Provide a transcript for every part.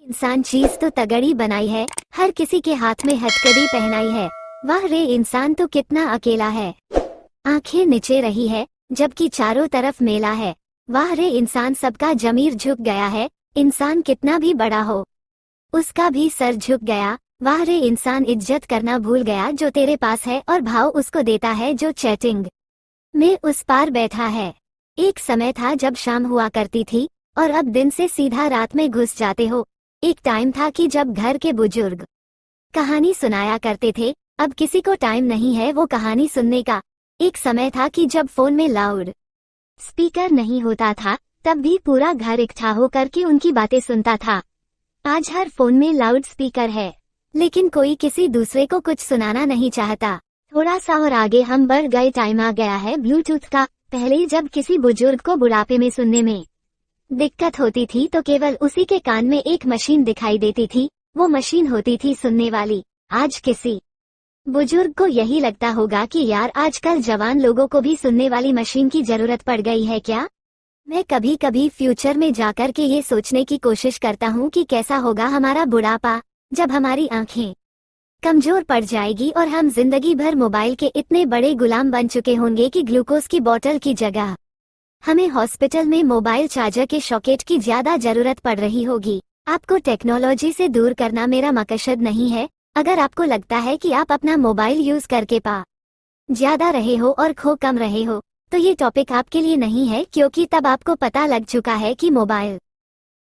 इंसान चीज तो तगड़ी बनाई है, हर किसी के हाथ में हथकड़ी पहनाई है। वाह रे इंसान तो कितना अकेला है। आंखें नीचे रही है जबकि चारों तरफ मेला है। वाह रे इंसान सबका जमीर झुक गया है। इंसान कितना भी बड़ा हो उसका भी सर झुक गया। वाह रे इंसान इज्जत करना भूल गया जो तेरे पास है और भाव उसको देता है जो चैटिंग में उस पार बैठा है। एक समय था जब शाम हुआ करती थी और अब दिन से सीधा रात में घुस जाते हो। एक टाइम था कि जब घर के बुजुर्ग कहानी सुनाया करते थे, अब किसी को टाइम नहीं है वो कहानी सुनने का। एक समय था कि जब फोन में लाउड स्पीकर नहीं होता था तब भी पूरा घर इकट्ठा होकर के उनकी बातें सुनता था। आज हर फोन में लाउड स्पीकर है लेकिन कोई किसी दूसरे को कुछ सुनाना नहीं चाहता। थोड़ा सा और आगे हम बढ़ गए, टाइम आ गया है ब्लूटूथ का। पहले जब किसी बुजुर्ग को बुढ़ापे में सुनने में दिक्कत होती थी तो केवल उसी के कान में एक मशीन दिखाई देती थी, वो मशीन होती थी सुनने वाली। आज किसी बुजुर्ग को यही लगता होगा कि यार आजकल जवान लोगों को भी सुनने वाली मशीन की जरूरत पड़ गई है क्या। मैं कभी कभी फ्यूचर में जाकर के ये सोचने की कोशिश करता हूँ कि कैसा होगा हमारा बुढ़ापा जब हमारी आंखें कमजोर पड़ जाएगी और हम जिंदगी भर मोबाइल के इतने बड़े गुलाम बन चुके होंगे कि ग्लूकोज की बोतल की जगह हमें हॉस्पिटल में मोबाइल चार्जर के सॉकेट की ज्यादा जरूरत पड़ रही होगी। आपको टेक्नोलॉजी से दूर करना मेरा मकसद नहीं है। अगर आपको लगता है कि आप अपना मोबाइल यूज करके पा ज्यादा रहे हो और खो कम रहे हो तो ये टॉपिक आपके लिए नहीं है, क्योंकि तब आपको पता लग चुका है कि मोबाइल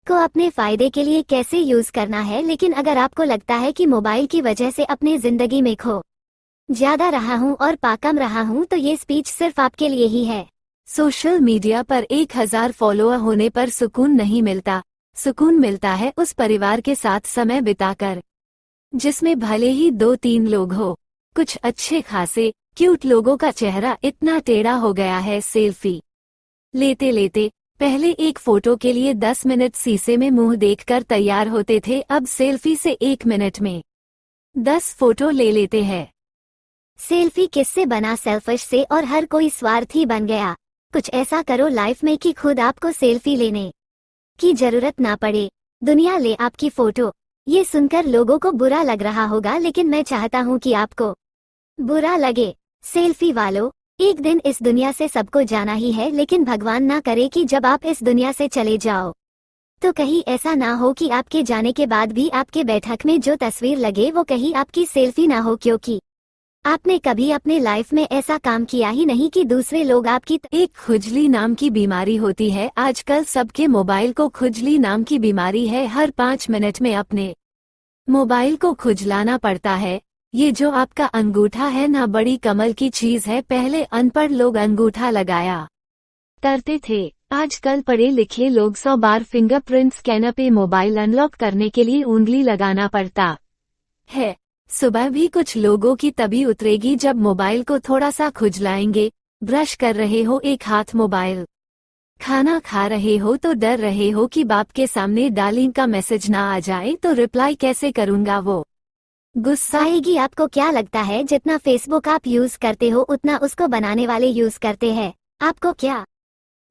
को अपने फायदे के लिए कैसे यूज करना है। लेकिन अगर आपको लगता है कि मोबाइल की वजह से अपने जिंदगी में खो ज्यादा रहा हूँ और पा कम रहा हूँ तो ये स्पीच सिर्फ आपके लिए ही है। सोशल मीडिया पर 1000 फॉलोअर होने पर सुकून नहीं मिलता। सुकून मिलता है उस परिवार के साथ समय बिताकर जिसमें भले ही 2-3 लोग हो। कुछ अच्छे खासे क्यूट लोगों का चेहरा इतना टेढ़ा हो गया है, सेल्फी लेते लेते पहले एक फोटो के लिए 10 मिनट शीशे में मुंह देखकर तैयार होते थे, अब सेल्फी से 1 मिनट में 10 फोटो ले लेते हैं। सेल्फी किससे बना, सेल्फिश से, और हर कोई स्वार्थी बन गया। कुछ ऐसा करो लाइफ में कि खुद आपको सेल्फी लेने की जरूरत ना पड़े, दुनिया ले आपकी फोटो। ये सुनकर लोगों को बुरा लग रहा होगा लेकिन मैं चाहता हूँ कि आपको बुरा लगे। सेल्फी वालों, एक दिन इस दुनिया से सबको जाना ही है, लेकिन भगवान ना करे कि जब आप इस दुनिया से चले जाओ तो कहीं ऐसा ना हो कि आपके जाने के बाद भी आपके बैठक में जो तस्वीर लगे वो कहीं आपकी सेल्फी ना हो, क्योंकि आपने कभी अपने लाइफ में ऐसा काम किया ही नहीं कि दूसरे लोग आपकी एक खुजली नाम की बीमारी होती है। आजकल सबके मोबाइल को खुजली नाम की बीमारी है। हर 5 मिनट में अपने मोबाइल को खुजलाना पड़ता है। ये जो आपका अंगूठा है ना, बड़ी कमल की चीज है। पहले अनपढ़ लोग अंगूठा लगाया करते थे, आजकल पढ़े लिखे लोग 100 बार फिंगरप्रिंट स्कैनर पे मोबाइल अनलॉक करने के लिए उंगली लगाना पड़ता है। सुबह भी कुछ लोगों की तभी उतरेगी जब मोबाइल को थोड़ा सा खुजलाएंगे। ब्रश कर रहे हो एक हाथ मोबाइल, खाना खा रहे हो तो डर रहे हो कि बाप के सामने डार्लिंग का मैसेज ना आ जाए तो रिप्लाई कैसे करूंगा, वो गुस्सा आएगी। आपको क्या लगता है जितना फेसबुक आप यूज करते हो उतना उसको बनाने वाले यूज करते हैं? आपको क्या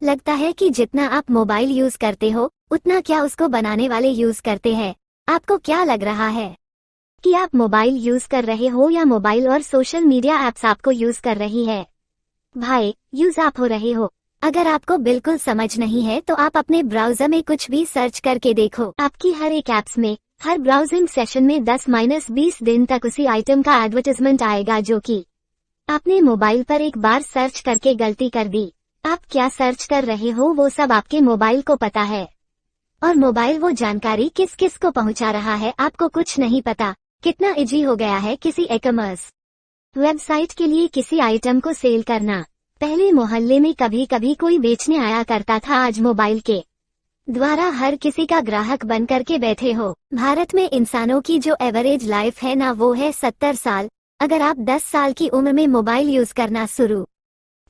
लगता है कि जितना आप मोबाइल यूज करते हो उतना क्या उसको बनाने वाले यूज करते हैं? आपको क्या लग रहा है कि आप मोबाइल यूज कर रहे हो या मोबाइल और सोशल मीडिया एप्स आपको यूज कर रही है? भाई, यूज आप हो रहे हो। अगर आपको बिल्कुल समझ नहीं है तो आप अपने ब्राउजर में कुछ भी सर्च करके देखो। आपकी हर एक एप्स में हर ब्राउजिंग सेशन में 10-20 दिन तक उसी आइटम का एडवर्टाइजमेंट आएगा जो कि आपने मोबाइल पर एक बार सर्च करके गलती कर दी। आप क्या सर्च कर रहे हो वो सब आपके मोबाइल को पता है, और मोबाइल वो जानकारी किस किस को पहुंचा रहा है आपको कुछ नहीं पता। कितना इजी हो गया है किसी ई-कॉमर्स वेबसाइट के लिए किसी आइटम को सेल करना। पहले मोहल्ले में कभी कभी कोई बेचने आया करता था, आज मोबाइल के द्वारा हर किसी का ग्राहक बन करके बैठे हो। भारत में इंसानों की जो एवरेज लाइफ है ना वो है 70 साल। अगर आप 10 साल की उम्र में मोबाइल यूज करना शुरू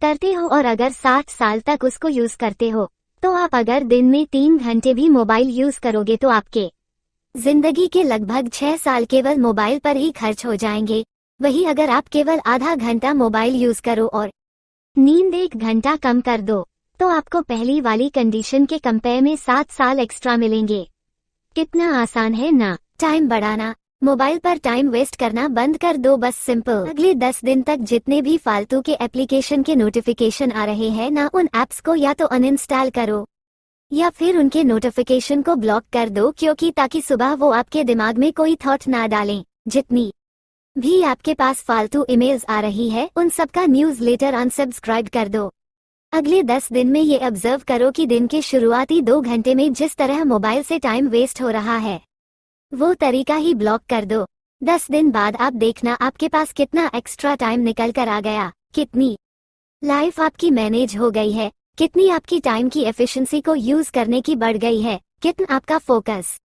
करते हो और अगर 60 साल तक उसको यूज करते हो तो आप अगर दिन में 3 घंटे भी मोबाइल यूज करोगे तो आपके जिंदगी के लगभग 6 साल केवल मोबाइल पर ही खर्च हो जाएंगे। वही अगर आप केवल आधा घंटा मोबाइल यूज करो और नींद 1 घंटा कम कर दो तो आपको पहली वाली कंडीशन के कंपेयर में 7 साल एक्स्ट्रा मिलेंगे। कितना आसान है ना। टाइम बढ़ाना। मोबाइल पर टाइम वेस्ट करना बंद कर दो, बस सिंपल। अगले 10 दिन तक जितने भी फालतू के एप्लीकेशन के नोटिफिकेशन आ रहे हैं ना, उन ऐप्स को या तो अनइंस्टॉल करो या फिर उनके नोटिफिकेशन को ब्लॉक कर दो, क्योंकि ताकि सुबह वो आपके दिमाग में कोई थॉट ना डालें। जितनी भी आपके पास फालतू ईमेल्स आ रही है, उन सबका न्यूज़लेटर अनसब्सक्राइब कर दो। अगले 10 दिन में ये ऑब्जर्व करो कि दिन के शुरुआती 2 घंटे में जिस तरह मोबाइल से टाइम वेस्ट हो रहा है, वो तरीका ही ब्लॉक कर दो। 10 दिन बाद आप देखना आपके पास कितना एक्स्ट्रा टाइम निकल कर आ गया, कितनी लाइफ आपकी मैनेज हो गई है, कितनी आपकी टाइम की एफिशिएंसी को यूज करने की बढ़ गई है, कितना आपका फोकस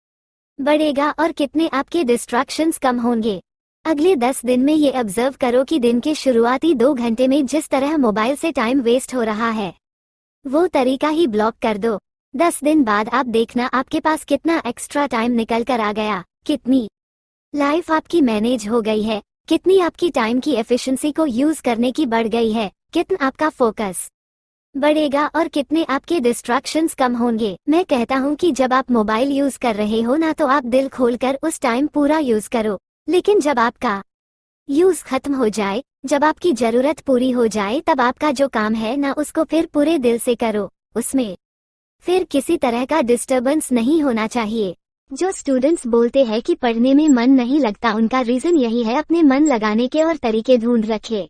बढ़ेगा और कितने आपके डिस्ट्रैक्शंस कम होंगे। अगले 10 दिन में ये ऑब्जर्व करो कि दिन के शुरुआती 2 घंटे में जिस तरह मोबाइल से टाइम वेस्ट हो रहा है, वो तरीका ही ब्लॉक कर दो। 10 दिन बाद आप देखना आपके पास कितना एक्स्ट्रा टाइम निकल कर आ गया, कितनी लाइफ आपकी मैनेज हो गई है, कितनी आपकी टाइम की एफिशिएंसी को यूज करने की बढ़ गई है, कितना आपका फोकस बढ़ेगा और कितने आपके डिस्ट्रैक्शंस कम होंगे। मैं कहता हूँ कि जब आप मोबाइल यूज कर रहे हो ना, तो आप दिल खोलकर उस टाइम पूरा यूज करो, लेकिन जब आपका यूज खत्म हो जाए, जब आपकी जरूरत पूरी हो जाए, तब आपका जो काम है ना, उसको फिर पूरे दिल से करो। उसमें फिर किसी तरह का डिस्टर्बेंस नहीं होना चाहिए। जो स्टूडेंट्स बोलते हैं कि पढ़ने में मन नहीं लगता, उनका रीजन यही है, अपने मन लगाने के और तरीके ढूंढ रखे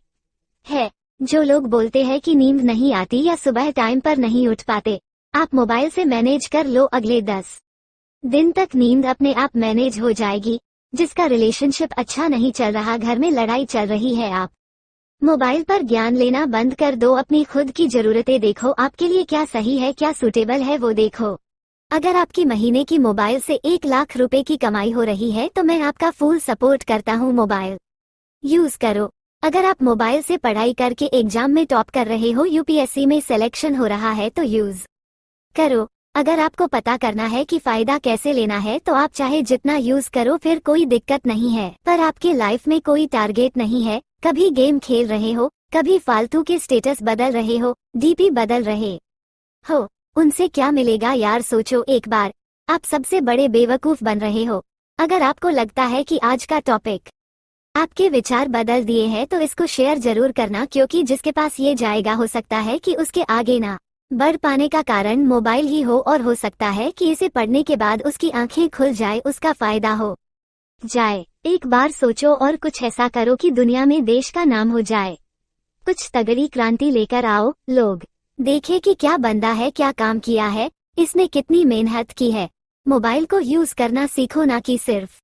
है। जो लोग बोलते हैं कि नींद नहीं आती या सुबह टाइम पर नहीं उठ पाते, आप मोबाइल से मैनेज कर लो। अगले 10 दिन तक नींद अपने आप मैनेज हो जाएगी। जिसका रिलेशनशिप अच्छा नहीं चल रहा, घर में लड़ाई चल रही है, आप मोबाइल पर ज्ञान लेना बंद कर दो। अपनी खुद की जरूरतें देखो, आपके लिए क्या सही है, क्या सूटेबल है, वो देखो। अगर आपकी महीने की मोबाइल से 1 लाख रुपए की कमाई हो रही है, तो मैं आपका फुल सपोर्ट करता हूँ, मोबाइल यूज करो। अगर आप मोबाइल से पढ़ाई करके एग्जाम में टॉप कर रहे हो, यूपीएससी में सिलेक्शन हो रहा है, तो यूज करो। अगर आपको पता करना है कि फायदा कैसे लेना है, तो आप चाहे जितना यूज करो, फिर कोई दिक्कत नहीं है। पर आपके लाइफ में कोई टारगेट नहीं है, कभी गेम खेल रहे हो, कभी फालतू के स्टेटस बदल रहे हो, डीपी बदल रहे हो, उनसे क्या मिलेगा यार? सोचो एक बार, आप सबसे बड़े बेवकूफ बन रहे हो। अगर आपको लगता है कि आज का टॉपिक आपके विचार बदल दिए हैं, तो इसको शेयर जरूर करना, क्योंकि जिसके पास ये जाएगा, हो सकता है कि उसके आगे ना बढ़ पाने का कारण मोबाइल ही हो, और हो सकता है कि इसे पढ़ने के बाद उसकी आंखें खुल जाए, उसका फायदा हो जाए। एक बार सोचो और कुछ ऐसा करो कि दुनिया में देश का नाम हो जाए। कुछ तगड़ी क्रांति लेकर आओ, लोग देखे कि क्या बंदा है, क्या काम किया है, इसने कितनी मेहनत की है। मोबाइल को यूज करना सीखो, ना कि सिर्फ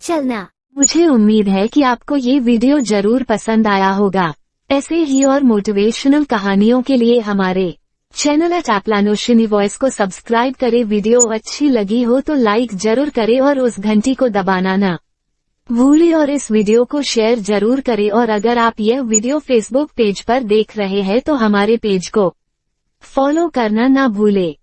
चलना। मुझे उम्मीद है कि आपको ये वीडियो जरूर पसंद आया होगा। ऐसे ही और मोटिवेशनल कहानियों के लिए हमारे चैनल @AppLanoshini वॉइस को सब्सक्राइब करें। वीडियो अच्छी लगी हो तो लाइक जरूर करें और उस घंटी को दबाना ना भूलें, और इस वीडियो को शेयर जरूर करें। और अगर आप यह वीडियो फेसबुक पेज पर देख रहे हैं, तो हमारे पेज को फॉलो करना ना भूलें।